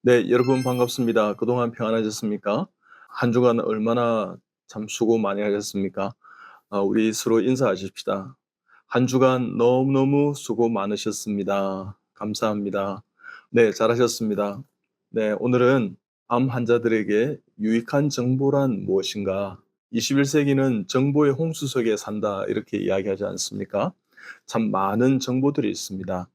네, 여러분 반갑습니다. 그동안 평안하셨습니까? 한 주간 얼마나 참 수고 많이 하셨습니까? 우리 서로 인사하십시다. 한 주간 너무너무 수고 많으셨습니다. 감사합니다. 네, 잘하셨습니다. 네, 오늘은 암 환자들에게 유익한 정보란 무엇인가? 21세기는 정보의 홍수 속에 산다, 이렇게 이야기하지 않습니까? 참 많은 정보들이 있습니다.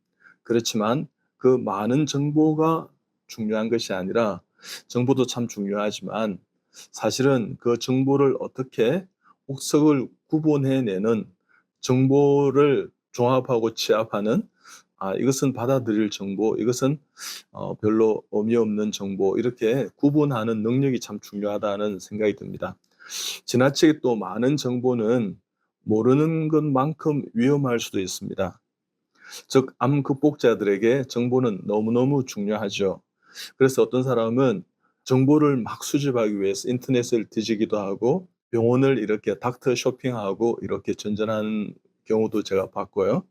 그렇지만 그 많은 정보가 중요한 것이 아니라, 정보도 참 중요하지만 사실은 그 정보를 어떻게 옥석을 구분해내는, 정보를 종합하고 취합하는, 이것은 받아들일 정보, 이것은 별로 의미 없는 정보, 이렇게 구분하는 능력이 참 중요하다는 생각이 듭니다. 지나치게 또 많은 정보는 모르는 것만큼 위험할 수도 있습니다. 즉, 암 극복자들에게 정보는 너무너무 중요하죠. 그래서 어떤 사람은 정보를 막 수집하기 위해서 인터넷을 뒤지기도 하고, 병원을 이렇게 닥터 쇼핑하고 이렇게 전전하는 경우도 제가 봤고요.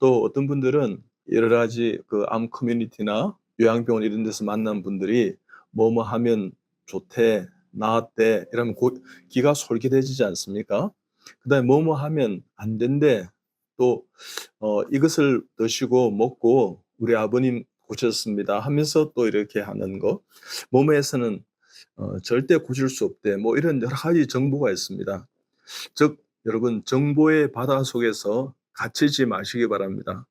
또 어떤 분들은 여러 가지 그 암 커뮤니티나 요양병원 이런 데서 만난 분들이 "뭐뭐 하면 좋대. 나았대." 이러면 기가 솔깃해지지 않습니까? 그다음에 "뭐뭐 하면 안 된대." 또 "이것을 드시고 먹고 우리 아버님 고쳤습니다." 하면서 또 이렇게 하는 거. "뭐뭐해서는 절대 고칠 수 없대." 뭐 이런 여러 가지 정보가 있습니다. 즉, 여러분, 정보의 바다 속에서 갇히지 마시기 바랍니다.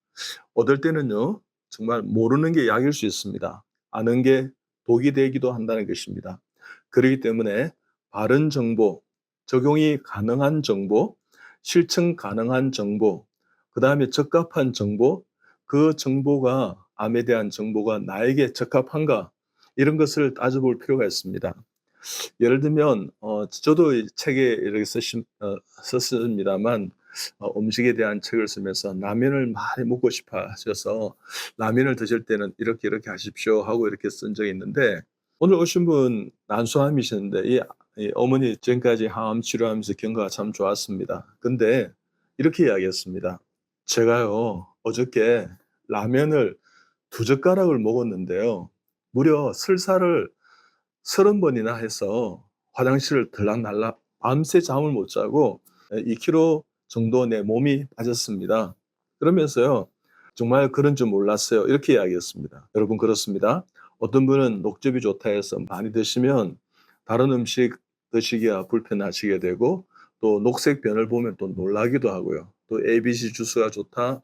어떨 때는요, 정말 모르는 게 약일 수 있습니다. 아는 게 독이 되기도 한다는 것입니다. 그렇기 때문에 바른 정보, 적용이 가능한 정보, 실천 가능한 정보, 그다음에 적합한 정보, 그 정보가, 암에 대한 정보가 나에게 적합한가, 이런 것을 따져볼 필요가 있습니다. 예를 들면 저도 이 책에 이렇게 썼습니다만, 음식에 대한 책을 쓰면서 라면을 많이 먹고 싶어 하셔서 "라면을 드실 때는 이렇게 이렇게 하십시오." 하고 이렇게 쓴 적이 있는데, 오늘 오신 분 난소암이셨는데, 이 어머니 지금까지 항암 치료하면서 경과가 참 좋았습니다. 근데 이렇게 이야기했습니다. "제가요, 어저께 라면을 2젓가락을 먹었는데요, 무려 설사를 30번이나 해서 화장실을 들락날락 밤새 잠을 못 자고 2kg 정도 내 몸이 빠졌습니다." 그러면서요, "정말 그런 줄 몰랐어요." 이렇게 이야기했습니다. 여러분, 그렇습니다. 어떤 분은 녹즙이 좋다 해서 많이 드시면 다른 음식 드시기가 불편하시게 되고, 또 녹색 변을 보면 또 놀라기도 하고요. 또 ABC 주스가 좋다.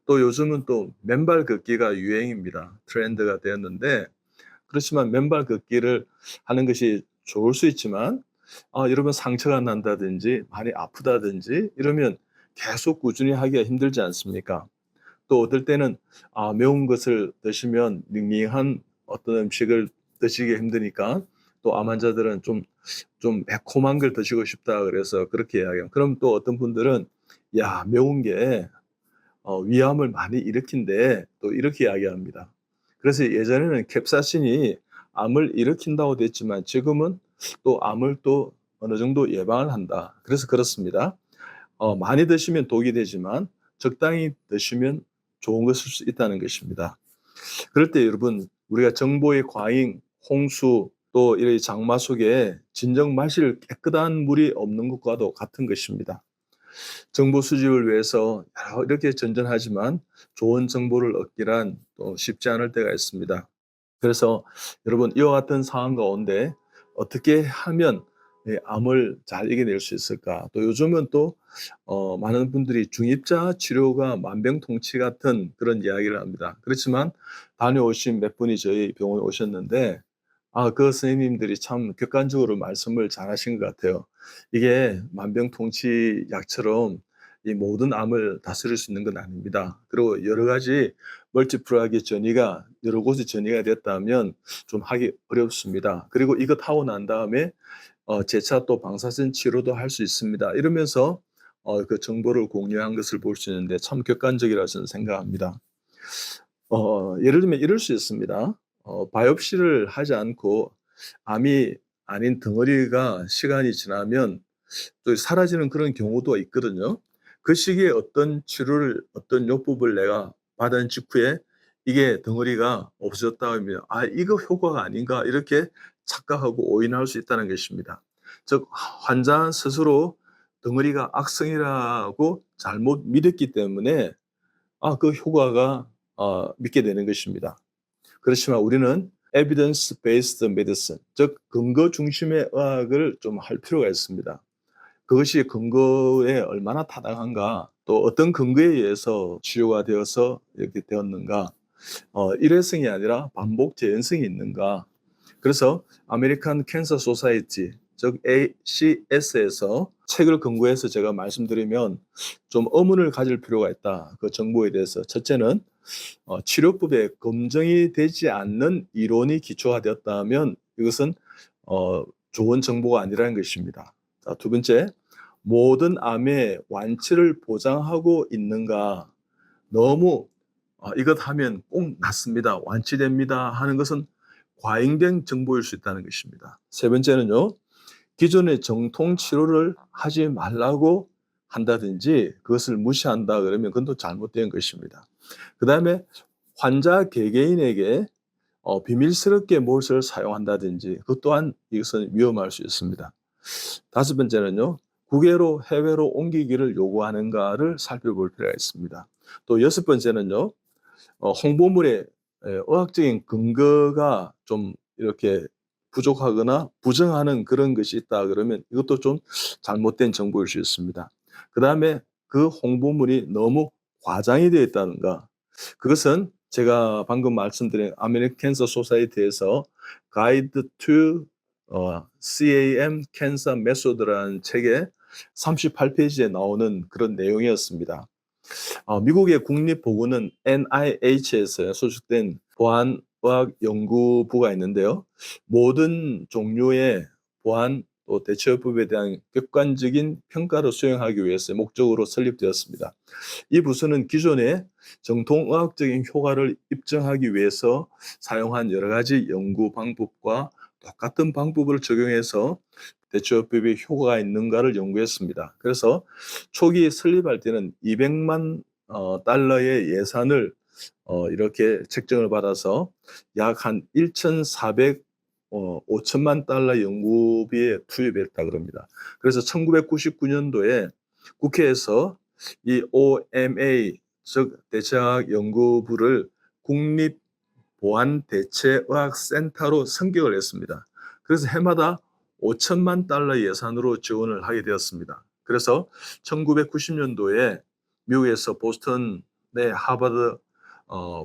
또 요즘은 또 맨발 걷기가 유행입니다. 트렌드가 되었는데, 그렇지만 맨발 걷기를 하는 것이 좋을 수 있지만, 여러분, 상처가 난다든지 많이 아프다든지 이러면 계속 꾸준히 하기가 힘들지 않습니까? 또 어떨 때는 매운 것을 드시면 닝닝한 어떤 음식을 드시기 힘드니까, 또 암 환자들은 좀 매콤한 걸 드시고 싶다 그래서 그렇게 이야기해요. 그럼 또 어떤 분들은 "야, 매운 게 위암을 많이 일으킨대." 또 이렇게 이야기합니다. 그래서 예전에는 캡사이신이 암을 일으킨다고 됐지만, 지금은 또 암을 또 어느 정도 예방을 한다. 그래서 그렇습니다. 많이 드시면 독이 되지만 적당히 드시면 좋은 것일 수 있다는 것입니다. 그럴 때 여러분, 우리가 정보의 과잉, 홍수, 또 이 장마 속에 진정 마실 깨끗한 물이 없는 것과도 같은 것입니다. 정보 수집을 위해서 이렇게 전전하지만 좋은 정보를 얻기란 또 쉽지 않을 때가 있습니다. 그래서 여러분, 이와 같은 상황 가운데 어떻게 하면 암을 잘 이겨낼 수 있을까? 또 요즘은 또 많은 분들이 중입자 치료가 만병통치 같은 그런 이야기를 합니다. 그렇지만 다녀오신 몇 분이 저희 병원에 오셨는데, 그 선생님들이 참 객관적으로 말씀을 잘하신 것 같아요. 이게 만병통치 약처럼 이 모든 암을 다스릴 수 있는 건 아닙니다. 그리고 여러 가지 멀티플하게 전이가 여러 곳에 전이가 됐다면 좀 하기 어렵습니다. 그리고 이것 하고 난 다음에 재차 또 방사선 치료도 할 수 있습니다. 이러면서 그 정보를 공유한 것을 볼 수 있는데 참 객관적이라고 저는 생각합니다. 예를 들면 이럴 수 있습니다. 바이옵시를 하지 않고 암이 아닌 덩어리가 시간이 지나면 또 사라지는 그런 경우도 있거든요. 그 시기에 어떤 치료를, 어떤 요법을 내가 받은 직후에 이게 덩어리가 없어졌다 하면 '아 이거 효과가 아닌가.' 이렇게 착각하고 오인할 수 있다는 것입니다. 즉 환자 스스로 덩어리가 악성이라고 잘못 믿었기 때문에 그 효과가 믿게 되는 것입니다. 그렇지만 우리는 evidence based medicine, 즉 근거 중심의 의학을 좀 할 필요가 있습니다. 그것이 근거에 얼마나 타당한가, 또 어떤 근거에 의해서 치료가 되어서 이렇게 되었는가, 일회성이 아니라 반복 재현성이 있는가. 그래서 아메리칸 캔서 소사이티, 즉 ACS에서 책을 근거해서 제가 말씀드리면 좀 의문을 가질 필요가 있다. 그 정보에 대해서. 첫째는 치료법에 검증이 되지 않는 이론이 기초가 되었다면 이것은 좋은 정보가 아니라는 것입니다. 자, 두 번째, 모든 암의 완치를 보장하고 있는가. 너무 이것 하면 꼭 낫습니다, 완치됩니다 하는 것은 과잉된 정보일 수 있다는 것입니다. 세 번째는요, 기존의 정통 치료를 하지 말라고 한다든지 그것을 무시한다 그러면 그건 또 잘못된 것입니다. 그 다음에 환자 개개인에게 비밀스럽게 무엇을 사용한다든지 그것 또한 이것은 위험할 수 있습니다. 다섯 번째는요, 국외로 해외로 옮기기를 요구하는가를 살펴볼 필요가 있습니다. 또 여섯 번째는요, 홍보물에 의학적인 근거가 좀 이렇게 부족하거나 부정하는 그런 것이 있다 그러면 이것도 좀 잘못된 정보일 수 있습니다. 그 다음에 그 홍보물이 너무 과장이 되어 있다는가. 그것은 제가 방금 말씀드린 아메리칸 캔서 소사이티에서 가이드 투 CAM 캔서 메소드라는 책의 38페이지에 나오는 그런 내용이었습니다. 미국의 국립보건은 NIH에서 소속된 보안의학연구부가 있는데요. 모든 종류의 보안 또 대처법에 대한 객관적인 평가를 수행하기 위해서 목적으로 설립되었습니다. 이 부서는 기존의 정통의학적인 효과를 입증하기 위해서 사용한 여러 가지 연구 방법과 똑같은 방법을 적용해서 대처법이 효과가 있는가를 연구했습니다. 그래서 초기 설립할 때는 200만 달러의 예산을 이렇게 책정을 받아서 약 한 1,400 5천만 달러 연구비에 투입했다 그럽니다. 그래서 1999년도에 국회에서 이 OMA, 즉 대체의학 연구부를 국립보안대체의학센터로 승격을 했습니다. 그래서 해마다 5천만 달러 예산으로 지원을 하게 되었습니다. 그래서 1990년도에 미국에서 보스턴의 하버드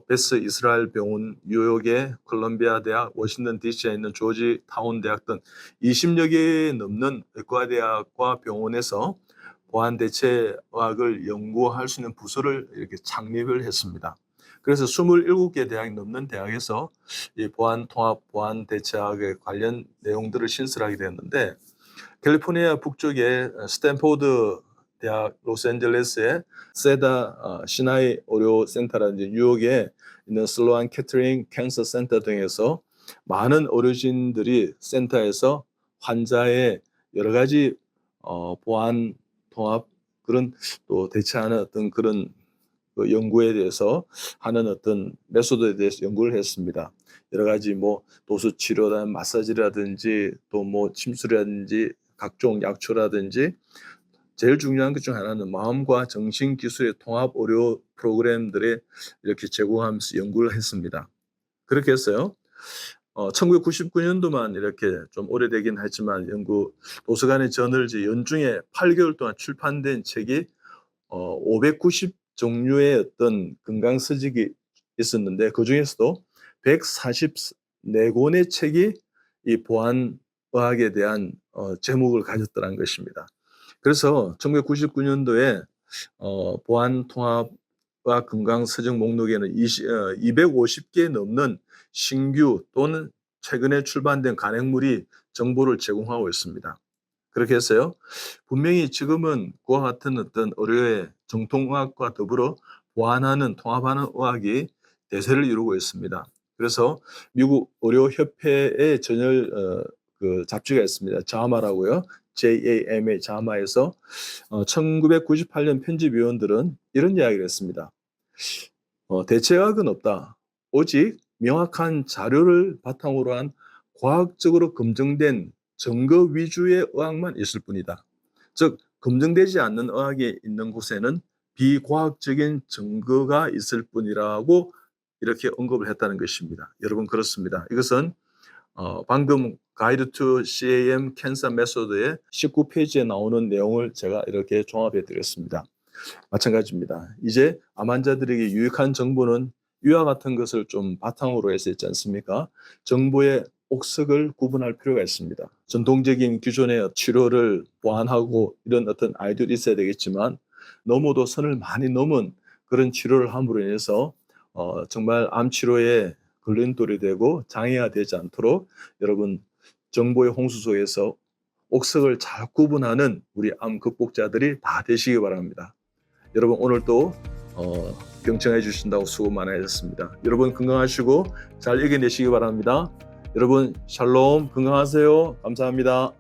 베스 이스라엘 병원, 뉴욕의 콜롬비아 대학, 워싱턴 DC에 있는 조지 타운 대학 등 20여 개에 넘는 의과대학과 병원에서 보안대체의학을 연구할 수 있는 부서를 이렇게 창립을 했습니다. 그래서 27개 대학이 넘는 대학에서 이 보안통합, 보안대체학에 관련 내용들을 신설하게 되었는데, 캘리포니아 북쪽의 스탠포드 대학, 로스앤젤레스의 세다 시나이 의료센터라든지 뉴욕에 있는 슬로안 캐터링 캔서 센터 등에서 많은 의료진들이 센터에서 환자의 여러 가지 보안 통합, 그런 또 대체하는 어떤 그런 그 연구에 대해서 하는 어떤 메소드에 대해서 연구를 했습니다. 여러 가지 뭐 도수 치료나 마사지라든지 또 뭐 침술이라든지 각종 약초라든지, 제일 중요한 것 중 하나는 마음과 정신 기술의 통합 의료 프로그램들에 이렇게 제공하면서 연구를 했습니다. 그렇게 했어요. 1999년도만 이렇게 좀 오래되긴 했지만 연구 도서관의 저널지 연중에 8개월 동안 출판된 책이 590 종류의 어떤 건강 서적이 있었는데 그 중에서도 144권의 책이 이 보안의학에 대한 제목을 가졌더라는 것입니다. 그래서 1999년도에 보안통합과 건강서적 목록에는 250개 넘는 신규 또는 최근에 출판된 간행물이 정보를 제공하고 있습니다. 그렇게 했어요. 분명히 지금은 그와 같은 어떤 의료의 정통의학과 더불어 보완하는, 통합하는 의학이 대세를 이루고 있습니다. 그래서 미국 의료협회의 전열 그 잡지가 있습니다. 자마라고요. JAMA, 자마에서 1998년 편집위원들은 이런 이야기를 했습니다. 대체의학은 없다. 오직 명확한 자료를 바탕으로 한 과학적으로 검증된 증거 위주의 의학만 있을 뿐이다. 즉 검증되지 않는 의학이 있는 곳에는 비과학적인 증거가 있을 뿐이라고 이렇게 언급을 했다는 것입니다. 여러분 그렇습니다. 이것은 방금 가이드 투 CAM 캔서 메소드의 19페이지에 나오는 내용을 제가 이렇게 종합해 드렸습니다. 마찬가지입니다. 이제 암 환자들에게 유익한 정보는 이와 같은 것을 좀 바탕으로 해서 있지 않습니까? 정보의 옥석을 구분할 필요가 있습니다. 전통적인 기존의 치료를 보완하고 이런 어떤 아이디어도 있어야 되겠지만 너무도 선을 많이 넘은 그런 치료를 함으로 인해서 정말 암 치료에 걸림돌이 되고 장애가 되지 않도록 여러분 정보의 홍수 속에서 옥석을 잘 구분하는 우리 암 극복자들이 다 되시기 바랍니다. 여러분 오늘도 경청해 주신다고 수고 많으셨습니다. 여러분 건강하시고 잘 이겨내시기 바랍니다. 여러분 샬롬 건강하세요. 감사합니다.